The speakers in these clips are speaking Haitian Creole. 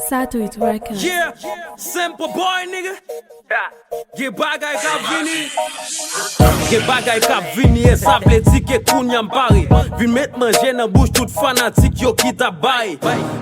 Satuit Records. Yeah, simple boy nigga. Ge bagay ka vini. Ge bagay ka vini e sa vle di ke kounyam pari. Vin met manje nan bouche tout fanatik yo ki ta bay.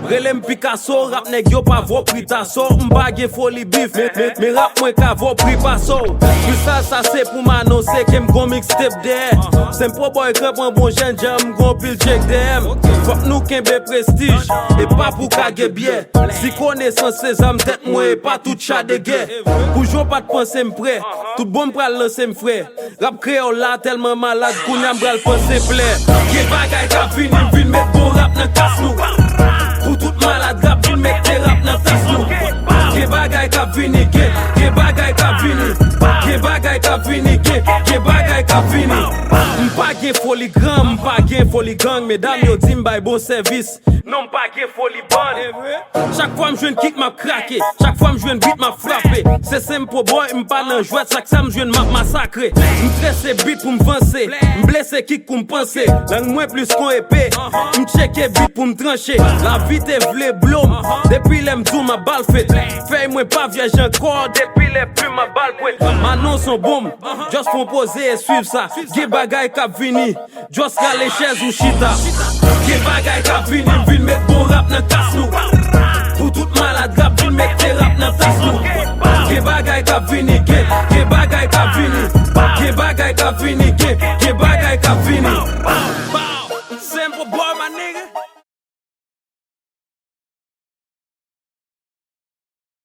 Relem Picasso, rap neg yo pa vo pritaso. Mba ge foli bif, me rap mwen ka vo pripaso. Tout ça c'est pour m'annoncer que m'gon mixtape de. Simple boy que prend bon jen jam, m'gon pile check DM. Fok nou kenbe prestige, et pas pour kage bien. Si connaissance ses âmes tête moi et pas tout chat de guerre. Toujours pas de penser m'prêt, tout bon m'pral lancer m'frère. Rap créole là tellement malade qu'on y a m'bral penser plaire. Ge bagay ka vini, vin met bon rap nan kas nou. Pour tout malade rap vin met te rap nan tas nou. Ge bagay ka vini, ge bagay ka vini. Ge bagay ka vini, ge bagay ka vini. M'pa gen folie grand, m'pa gen folie gang. Mesdames yo di m'bay bon service. Non m'pa gen folie bonne. Chaque fois m'jwen kick m'a craqué, chaque fois m'jwen beat m'a frappé. C'est simple boy, m'pa nan jouet, chaque ça m'jwen m'a massacré. M'tresse beat pour m'vancer, m'blesse kick pour m'penser. Lang moins plus qu'on épée, m'checke beat pour m'trancher. La vie te vle blôme, depuis les m'dou ma balle fait. Fais moi pas viage encore, depuis les plus ma balle pouet. Manon son boom, just proposer et suivre ça. Ge bagay kap vini, just rale chaise ou chita. Ge bagay kap vini, vin met bon rap nan kas nou. Pour tout malade rap, vin met te rap nan tas nou. Ge bagay kap vini, ge bagay kap vini. Ge bagay kap vini, ge bagay kap vini.